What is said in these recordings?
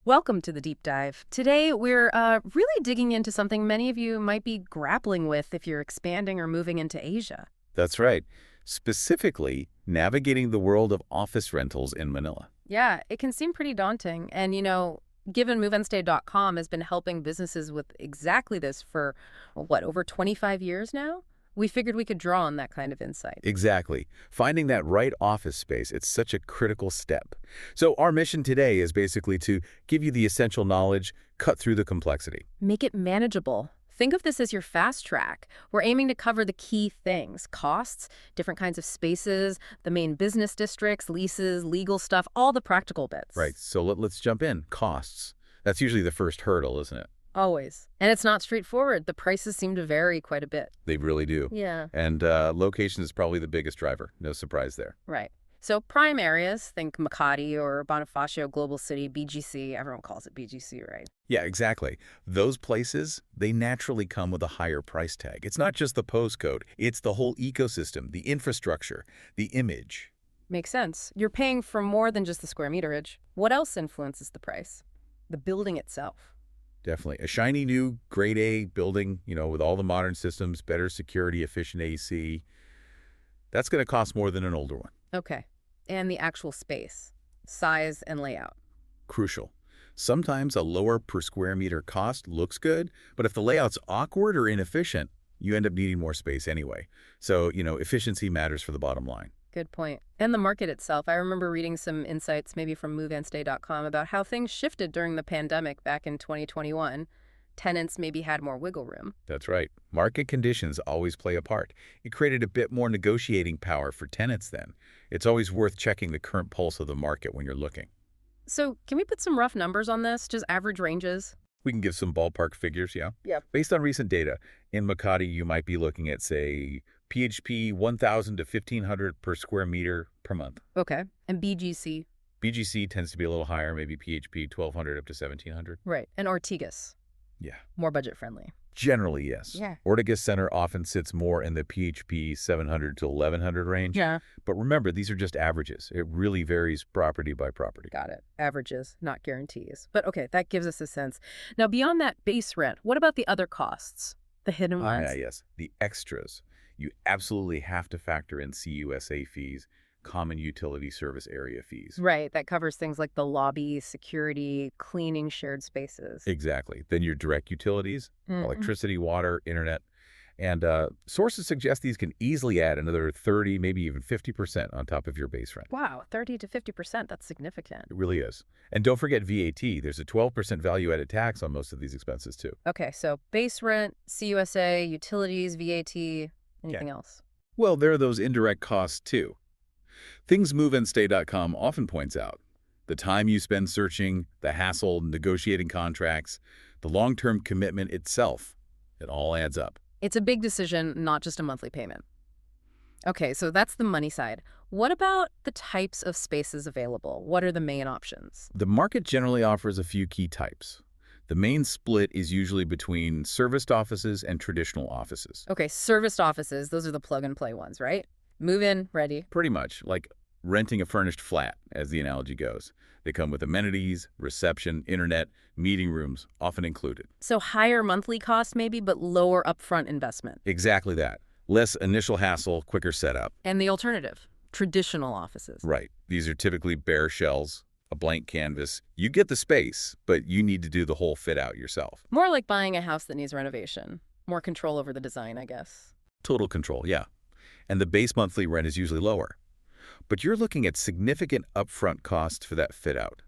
Welcome to the deep dive. Today, we're really digging into something many of you might be grappling with if you're expanding or moving into Asia. That's right. Specifically, navigating the world of office rentals in Manila. Yeah, it can seem pretty daunting. And, given moveandstay.com has been helping businesses with exactly this for, what, over 25 years now? We figured we could draw on that kind of insight. Exactly. Finding that right office space, it's such a critical step. So our mission today is basically to give you the essential knowledge, cut through the complexity. Make it manageable. Think of this as your fast track. We're aiming to cover the key things: costs, different kinds of spaces, the main business districts, leases, legal stuff, all the practical bits. Right, so let's jump in. Costs. That's usually the first hurdle, isn't it? Always. And it's not straightforward. The prices seem to vary quite a bit. They really do. Yeah. And location is probably the biggest driver. No surprise there. Right. So prime areas, think Makati or Bonifacio Global City, BGC. Everyone calls it BGC, right? Yeah, exactly. Those places, they naturally come with a higher price tag. It's not just the postcode. It's the whole ecosystem, the infrastructure, the image. Makes sense. You're paying for more than just the square meterage. What else influences the price? The building itself. Definitely. A shiny new grade A building, with all the modern systems, better security, efficient AC. That's going to cost more than an older one. Okay. And the actual space, size and layout. Crucial. Sometimes a lower per square meter cost looks good, but if the layout's awkward or inefficient, you end up needing more space anyway. So, efficiency matters for the bottom line. Good point. And the market itself. I remember reading some insights maybe from moveandstay.com about how things shifted during the pandemic back in 2021. Tenants maybe had more wiggle room. That's right. Market conditions always play a part. It created a bit more negotiating power for tenants then. It's always worth checking the current pulse of the market when you're looking. So can we put some rough numbers on this? Just average ranges? We can give some ballpark figures, yeah? Yep. Based on recent data, in Makati, you might be looking at, say, PHP 1,000 to 1,500 per square meter per month. Okay. And BGC? BGC tends to be a little higher, maybe PHP 1,200 up to 1,700. Right. And Ortigas? Yeah. More budget friendly. Generally, yes. Yeah. Ortigas Center often sits more in the PHP 700 to 1,100 range. Yeah. But remember, these are just averages. It really varies property by property. Got it. Averages, not guarantees. But okay, that gives us a sense. Now, beyond that base rent, what about the other costs? The hidden ones? Yeah, yes. The extras. You absolutely have to factor in CUSA fees, common utility service area fees. Right. That covers things like the lobby, security, cleaning shared spaces. Exactly. Then your direct utilities, Mm. electricity, water, internet. And sources suggest these can easily add another 30, maybe even 50% on top of your base rent. Wow, 30 to 50%. That's significant. It really is. And don't forget VAT. There's a 12% value-added tax on most of these expenses, too. Okay, so base rent, CUSA, utilities, VAT, anything else? Well, there are those indirect costs, too. Things moveandstay.com often points out. The time you spend searching, the hassle, negotiating contracts, the long-term commitment itself, it all adds up. It's a big decision, not just a monthly payment. Okay, so that's the money side. What about the types of spaces available? What are the main options? The market generally offers a few key types. The main split is usually between serviced offices and traditional offices. Okay, serviced offices, those are the plug-and-play ones, right? Move in, ready. Pretty much, like renting a furnished flat, as the analogy goes. They come with amenities, reception, internet, meeting rooms, often included. So higher monthly cost maybe, but lower upfront investment. Exactly that. Less initial hassle, quicker setup. And the alternative, traditional offices. Right. These are typically bare shells, a blank canvas. You get the space, but you need to do the whole fit out yourself. More like buying a house that needs renovation. More control over the design, I guess. Total control, yeah. And the base monthly rent is usually lower. But you're looking at significant upfront costs for that fit out.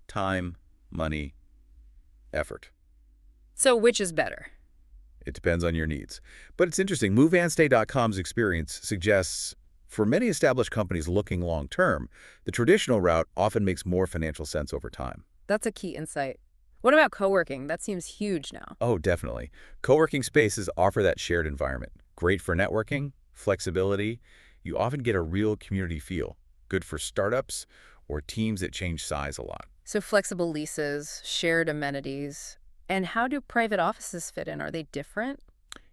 Time, money, effort. So which is better? It depends on your needs. But it's interesting. MoveAndStay.com's experience suggests for many established companies looking long-term, the traditional route often makes more financial sense over time. That's a key insight. What about co-working? That seems huge now. Oh, definitely. Co-working spaces offer that shared environment. Great for networking, flexibility. You often get a real community feel. Good for startups or teams that change size a lot. So flexible leases, shared amenities. And how do private offices fit in? Are they different?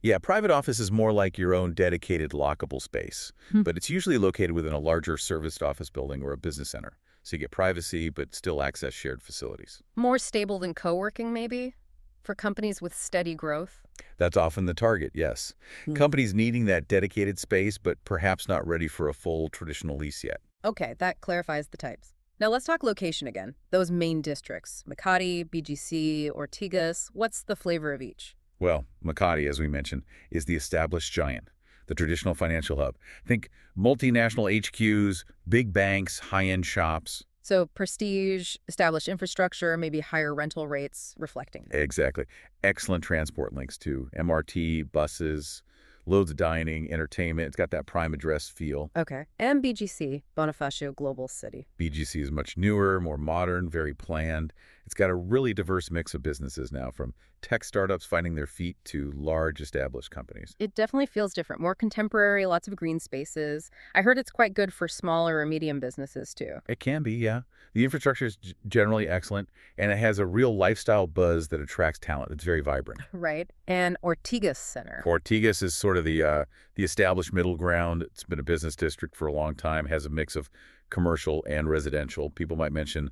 Yeah, private office is more like your own dedicated lockable space, but it's usually located within a larger serviced office building or a business center. so you get privacy but still access shared facilities. More stable than co-working, maybe? For companies with steady growth? That's often the target, yes. Hmm. Companies needing that dedicated space but perhaps not ready for a full traditional lease yet. Okay, that clarifies the types. Now let's talk location again. Those main districts, Makati, BGC, Ortigas, what's the flavor of each? Well, Makati, as we mentioned, is the established giant, the traditional financial hub. Think multinational HQs, big banks, high-end shops. So prestige, established infrastructure, maybe higher rental rates reflecting that. Exactly. Excellent transport links too. MRT, buses, loads of dining, entertainment. It's got that prime address feel. Okay. And BGC, Bonifacio Global City. BGC is much newer, more modern, very planned. It's got a really diverse mix of businesses now, from tech startups finding their feet to large established companies. It definitely feels different, more contemporary, lots of green spaces. I heard it's quite good for smaller or medium businesses too. It can be, yeah. The infrastructure is generally excellent, and it has a real lifestyle buzz that attracts talent. It's very vibrant. Right. And Ortigas Center. Ortigas is sort of the established middle ground. It's been a business district for a long time, has a mix of commercial and residential. People might mention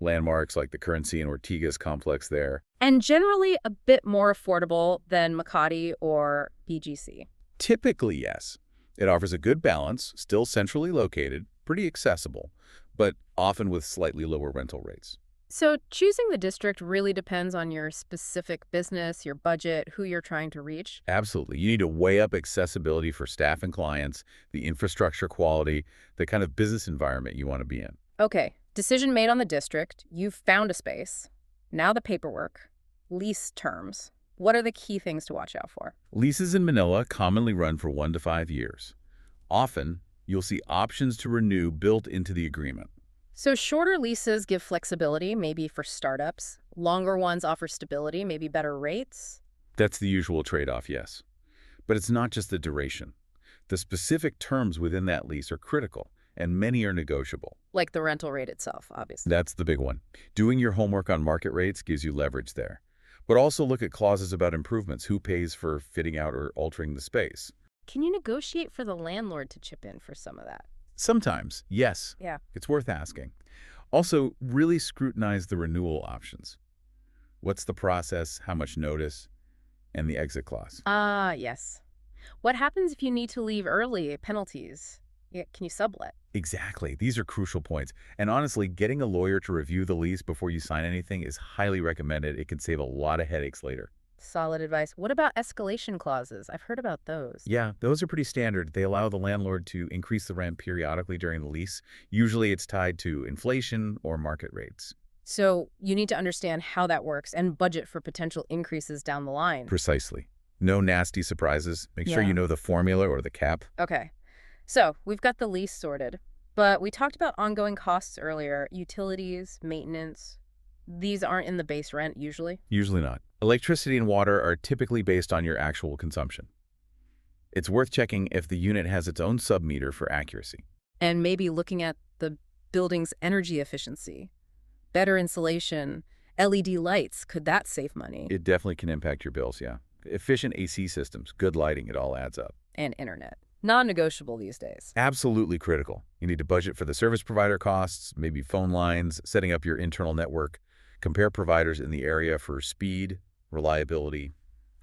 landmarks like the Currency and Ortigas complex there. And generally a bit more affordable than Makati or BGC. Typically, yes. It offers a good balance, still centrally located, pretty accessible, but often with slightly lower rental rates. So choosing the district really depends on your specific business, your budget, who you're trying to reach. Absolutely. You need to weigh up accessibility for staff and clients, the infrastructure quality, the kind of business environment you want to be in. Okay, decision made on the district. You've found a space. Now the paperwork. Lease terms. What are the key things to watch out for? Leases in Manila commonly run for 1 to 5 years. Often, you'll see options to renew built into the agreement. So shorter leases give flexibility, maybe for startups. Longer ones offer stability, maybe better rates. That's the usual trade-off, yes. But it's not just the duration. The specific terms within that lease are critical, and many are negotiable. Like the rental rate itself, obviously. That's the big one. Doing your homework on market rates gives you leverage there. But also look at clauses about improvements, who pays for fitting out or altering the space. Can you negotiate for the landlord to chip in for some of that? Sometimes, yes. Yeah. It's worth asking. Also, really scrutinize the renewal options. What's the process, how much notice, and the exit clause. Ah, yes. What happens if you need to leave early? Penalties. Yeah, can you sublet? Exactly. These are crucial points. And honestly, getting a lawyer to review the lease before you sign anything is highly recommended. It can save a lot of headaches later. Solid advice. What about escalation clauses? I've heard about those. Yeah, those are pretty standard. They allow the landlord to increase the rent periodically during the lease. Usually it's tied to inflation or market rates. So you need to understand how that works and budget for potential increases down the line. Precisely. No nasty surprises. Make sure Yeah. you know the formula or the cap. Okay. So we've got the lease sorted, but we talked about ongoing costs earlier, utilities, maintenance. These aren't in the base rent usually. Usually not. Electricity and water are typically based on your actual consumption. It's worth checking if the unit has its own submeter for accuracy. And maybe looking at the building's energy efficiency, better insulation, LED lights, could that save money? It definitely can impact your bills, yeah. Efficient AC systems, good lighting, it all adds up. And internet. Non-negotiable these days. Absolutely critical. You need to budget for the service provider costs, maybe phone lines, setting up your internal network, compare providers in the area for speed, reliability,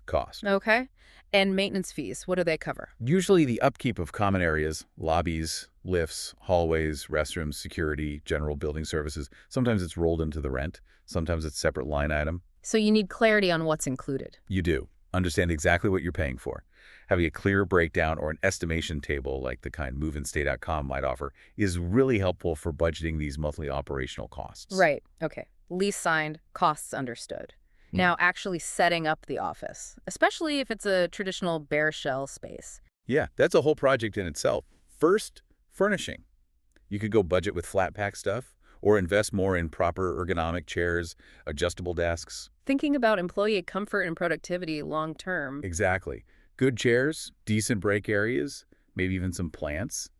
cost. Okay. And maintenance fees, what do they cover? Usually the upkeep of common areas, lobbies, lifts, hallways, restrooms, security, general building services. Sometimes it's rolled into the rent. Sometimes it's a separate line item. So you need clarity on what's included. You do. Understand exactly what you're paying for. Having a clear breakdown or an estimation table like the kind moveandstay.com might offer is really helpful for budgeting these monthly operational costs. Right. Okay. Lease signed, costs understood. Now actually setting up the office, especially if it's a traditional bare shell space. Yeah, that's a whole project in itself. First, furnishing. You could go budget with flat pack stuff or invest more in proper ergonomic chairs, adjustable desks. Thinking about employee comfort and productivity long term. Exactly. Good chairs, decent break areas, maybe even some plants.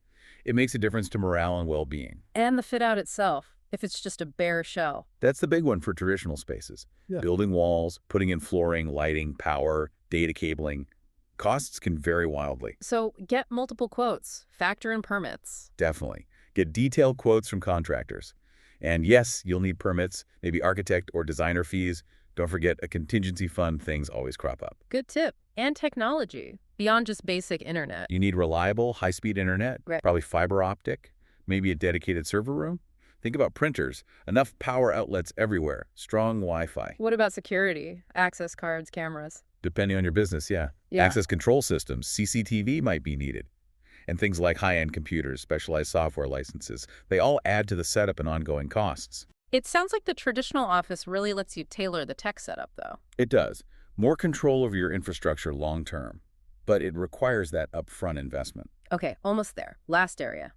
It makes a difference to morale and well-being. And the fit out itself, if it's just a bare shell. That's the big one for traditional spaces. Yeah. Building walls, putting in flooring, lighting, power, data cabling. Costs can vary wildly. So get multiple quotes, factor in permits. Definitely. Get detailed quotes from contractors. And yes, you'll need permits, maybe architect or designer fees. Don't forget a contingency fund, things always crop up. Good tip. And technology, beyond just basic internet. You need reliable, high-speed internet, Right. probably fiber optic, maybe a dedicated server room. Think about printers, enough power outlets everywhere, strong Wi-Fi. What about security? Access cards, cameras? Depending on your business, yeah. Yeah. Access control systems, CCTV might be needed. And things like high-end computers, specialized software licenses, they all add to the setup and ongoing costs. It sounds like the traditional office really lets you tailor the tech setup, though. It does. More control over your infrastructure long-term, but it requires that upfront investment. Okay, almost there. Last area.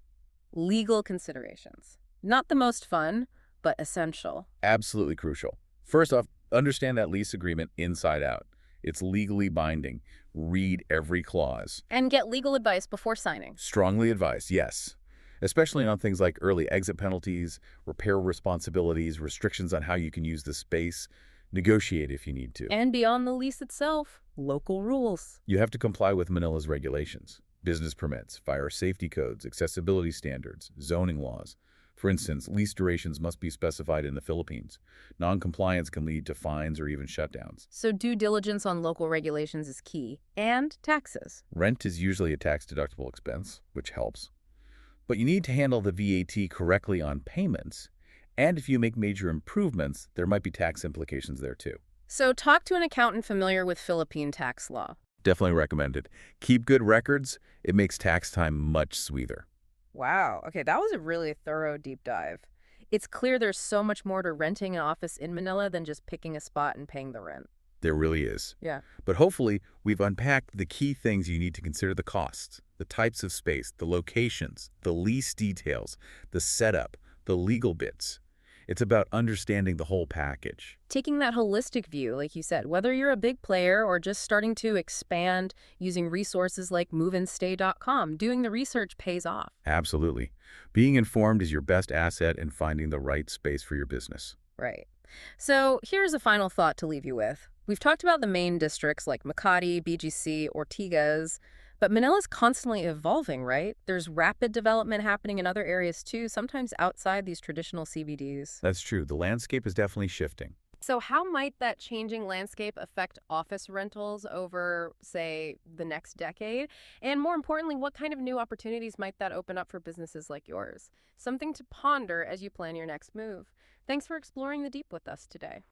Legal considerations. Not the most fun, but essential. Absolutely crucial. First off, understand that lease agreement inside out. It's legally binding. Read every clause. And get legal advice before signing. Strongly advised, yes. Especially on things like early exit penalties, repair responsibilities, restrictions on how you can use the space. Negotiate if you need to. And beyond the lease itself, local rules. You have to comply with Manila's regulations, business permits, fire safety codes, accessibility standards, zoning laws. For instance, lease durations must be specified in the Philippines. Non-compliance can lead to fines or even shutdowns. So due diligence on local regulations is key. And taxes. Rent is usually a tax-deductible expense, which helps. But you need to handle the VAT correctly on payments. And if you make major improvements, there might be tax implications there too. So talk to an accountant familiar with Philippine tax law. Definitely recommended. Keep good records. It makes tax time much smoother. Wow. Okay, that was a really thorough deep dive. It's clear there's so much more to renting an office in Manila than just picking a spot and paying the rent. There really is. Yeah. But hopefully, we've unpacked the key things you need to consider: the costs, the types of space, the locations, the lease details, the setup, the legal bits. It's about understanding the whole package. Taking that holistic view, like you said, whether you're a big player or just starting to expand using resources like moveandstay.com, doing the research pays off. Absolutely. Being informed is your best asset in finding the right space for your business. Right. So here's a final thought to leave you with. We've talked about the main districts like Makati, BGC, Ortigas, but Manila's constantly evolving, right? There's rapid development happening in other areas too, sometimes outside these traditional CBDs. That's true. The landscape is definitely shifting. So how might that changing landscape affect office rentals over, say, the next decade? And more importantly, what kind of new opportunities might that open up for businesses like yours? Something to ponder as you plan your next move. Thanks for exploring the deep with us today.